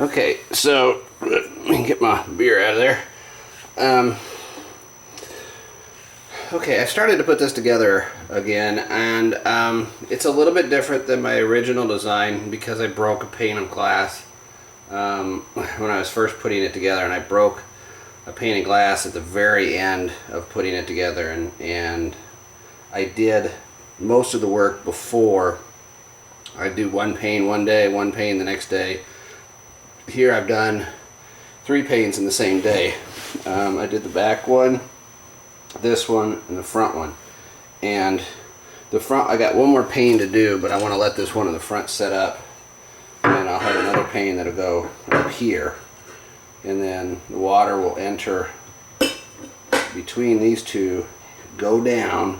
Okay, so let me get my beer out of there. Okay, I started to put this together again, and it's a little bit different than my original design because I broke a pane of glass when I was first putting it together, and I broke a pane of glass at the very end of putting it together, and I did most of the work before. I do one pane one day, one pane the next day. Here I've done 3 panes in the same day. I did the back one, this one, and the front one. And the front, I got one more pane to do, but I want to let this one in the front set up, and I'll have another pane that'll go up here, and then the water will enter between these two, go down,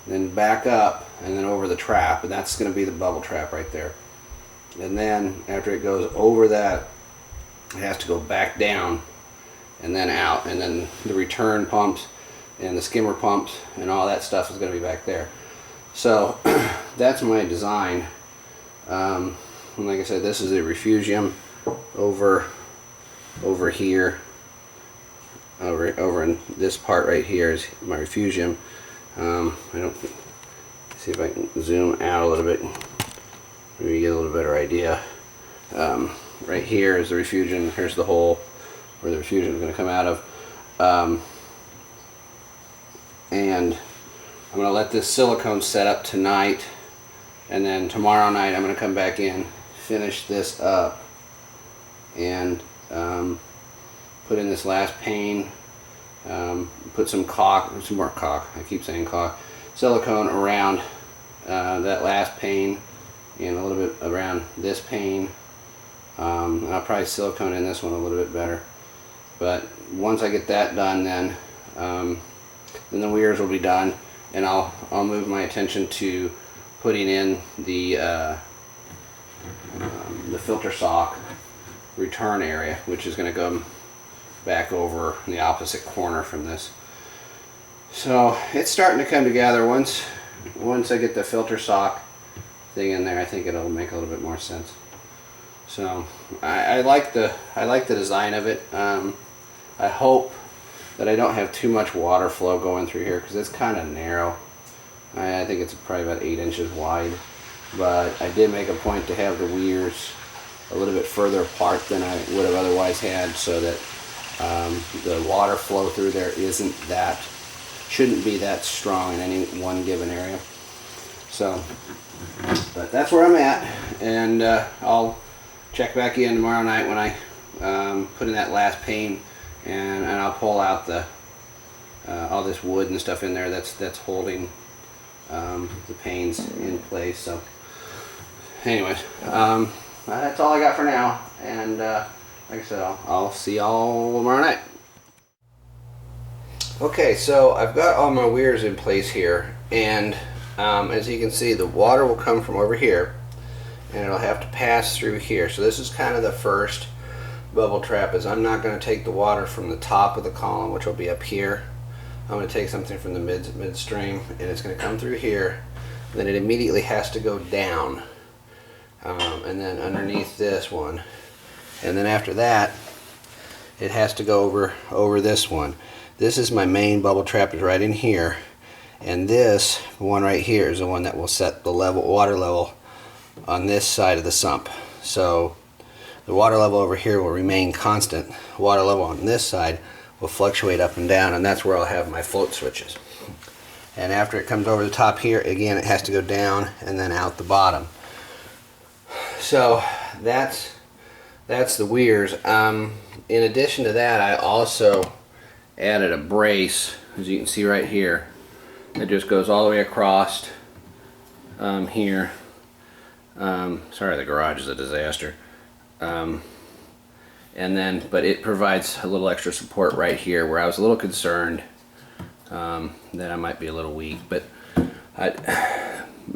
then back up, and then over the trap, and that's going to be the bubble trap right there. And then after it goes over that, it has to go back down and then out, and then the return pumps and the skimmer pumps and all that stuff is going to be back there. So that's my design. And like I said, this is a refugium over here. Over in this part right here is my refugium. I don't see if I can zoom out a little bit, maybe get a little better idea. Right here is the refugium. Here's the hole where the refugium is going to come out of. And I'm going to let this silicone set up tonight, and then tomorrow night I'm going to come back in, finish this up, and put in this last pane, put some more caulk, I keep saying caulk, silicone around that last pane and a little bit around this pane. And I'll probably silicone in this one a little bit better. But once I get that done, then the weirs will be done, and I'll move my attention to putting in the filter sock return area, which is going to go back over in the opposite corner from this. So it's starting to come together. Once I get the filter sock thing in there, I think it'll make a little bit more sense. So I like the design of it. I hope that I don't have too much water flow going through here because it's kind of narrow. I think it's probably about 8 inches wide, but I did make a point to have the weirs a little bit further apart than I would have otherwise had, so that the water flow through there shouldn't be that strong in any one given area. So, but that's where I'm at, and I'll check back in tomorrow night when I put in that last pane, and I'll pull out the all this wood and stuff in there that's holding the panes in place. So anyways, that's all I got for now, and like I said, I'll see y'all tomorrow night. Okay, so I've got all my weirs in place here, and as you can see, the water will come from over here, and it'll have to pass through here. So this is kind of the first bubble trap, is I'm not going to take the water from the top of the column, which will be up here. I'm going to take something from the midstream, and it's going to come through here. Then it immediately has to go down, and then underneath this one, and then after that it has to go over this one. This is my main bubble trap, is right in here, and this one right here is the one that will set the water level on this side of the sump. So the water level over here will remain constant. Water level on this side will fluctuate up and down, and that's where I'll have my float switches. And after it comes over the top here, again, it has to go down and then out the bottom. So that's the weirs. In addition to that, I also added a brace, as you can see right here. It just goes all the way across here. Sorry, the garage is a disaster. But it provides a little extra support right here, where I was a little concerned that I might be a little weak. But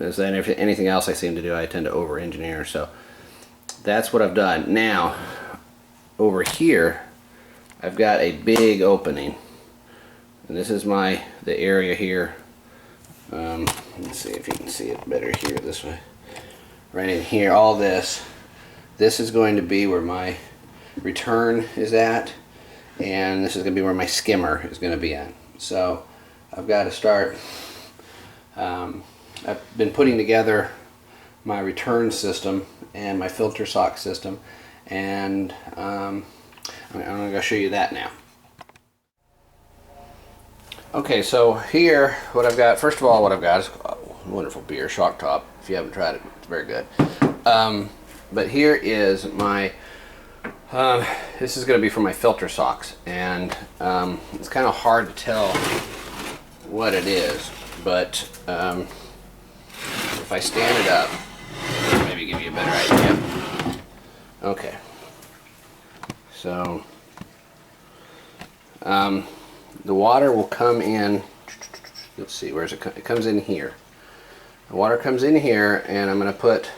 as anything else I seem to do, I tend to over-engineer. So that's what I've done. Now, over here, I've got a big opening, and this is the area here. Let's see if you can see it better here this way. Right in here, all this is going to be where my return is at, and this is going to be where my skimmer is going to be at. So I've got to start, I've been putting together my return system and my filter sock system, and I'm going to show you that now. Okay, so here what I've got, first of all, what I've got is a wonderful beer, Shock Top. If you haven't tried it, it's very good. But here is my, this is going to be for my filter socks, and it's kind of hard to tell what it is, but if I stand it up, maybe give you a better idea. Okay, so the water will come in, let's see, where's it? It comes in here. The water comes in here, and I'm going to put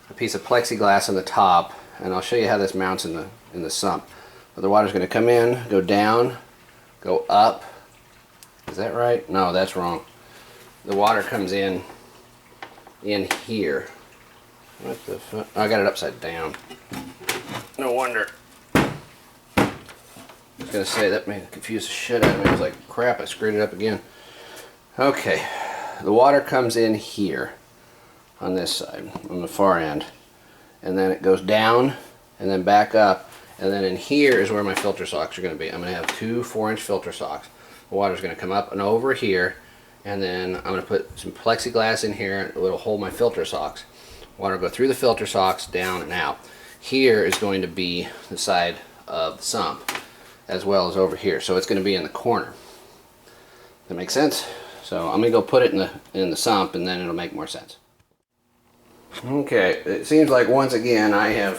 a piece of plexiglass on the top, and I'll show you how this mounts in the sump. But the water's going to come in, go down, go up. Is that right? No, that's wrong. The water comes in here. What the fuck? Oh, I got it upside down. No wonder. I was going to say, that may confuse the shit out of me. I was like, crap, I screwed it up again. Okay, the water comes in here on this side, on the far end, and then it goes down and then back up, and then in here is where my filter socks are going to be. I'm going to have two 4-inch filter socks. The water's going to come up and over here, and then I'm going to put some plexiglass in here. It'll hold my filter socks. Water will go through the filter socks, down and out. Here is going to be the side of the sump, as well as over here. So it's going to be in the corner. That makes sense? So I'm going to go put it in the sump, and then it'll make more sense. Okay, it seems like once again I have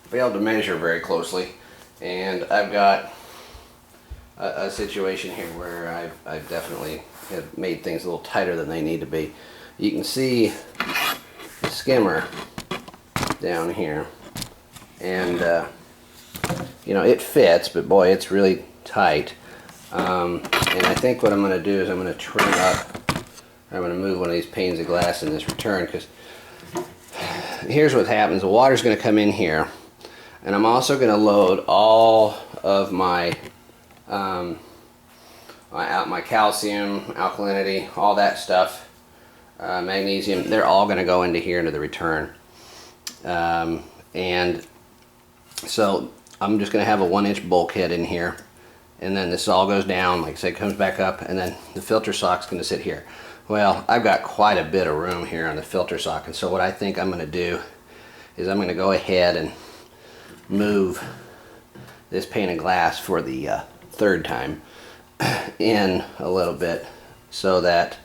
failed to measure very closely, and I've got a situation here where I've definitely have made things a little tighter than they need to be. You can see the skimmer down here, and you know, it fits, but boy, it's really tight. And I think what I'm going to do is I'm going to trim up, I'm going to move one of these panes of glass in this return, because here's what happens. The water's going to come in here, and I'm also going to load all of my my calcium, alkalinity, all that stuff, magnesium. They're all going to go into here into the return, and so I'm just going to have a 1-inch bulkhead in here, and then this all goes down, like I said, comes back up, and then the filter sock's going to sit here. Well, I've got quite a bit of room here on the filter sock, and so what I think I'm going to do is I'm going to go ahead and move this pane of glass for the third time in a little bit, so that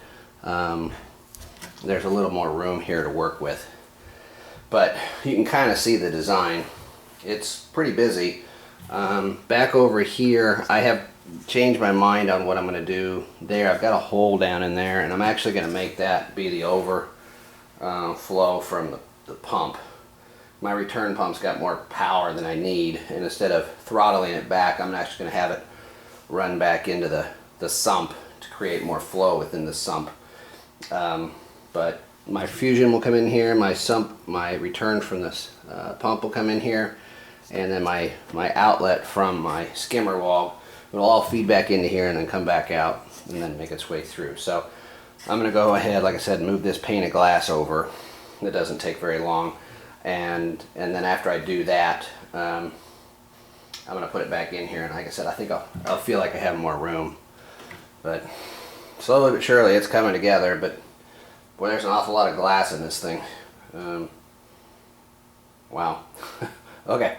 there's a little more room here to work with. But you can kind of see the design. It's pretty busy. Back over here, I have changed my mind on what I'm going to do there. I've got a hole down in there, and I'm actually going to make that be the overflow from the pump. My return pump's got more power than I need, and instead of throttling it back, I'm actually going to have it run back into the sump to create more flow within the sump. But my fusion will come in here, my return from this pump will come in here, and then my outlet from my skimmer wall will all feed back into here and then come back out and then make its way through. So I'm going to go ahead, like I said, move this pane of glass over. It doesn't take very long, and then after I do that, I'm going to put it back in here, and like I said, I think I'll feel like I have more room. But slowly but surely it's coming together, but boy, there's an awful lot of glass in this thing. Wow. Okay.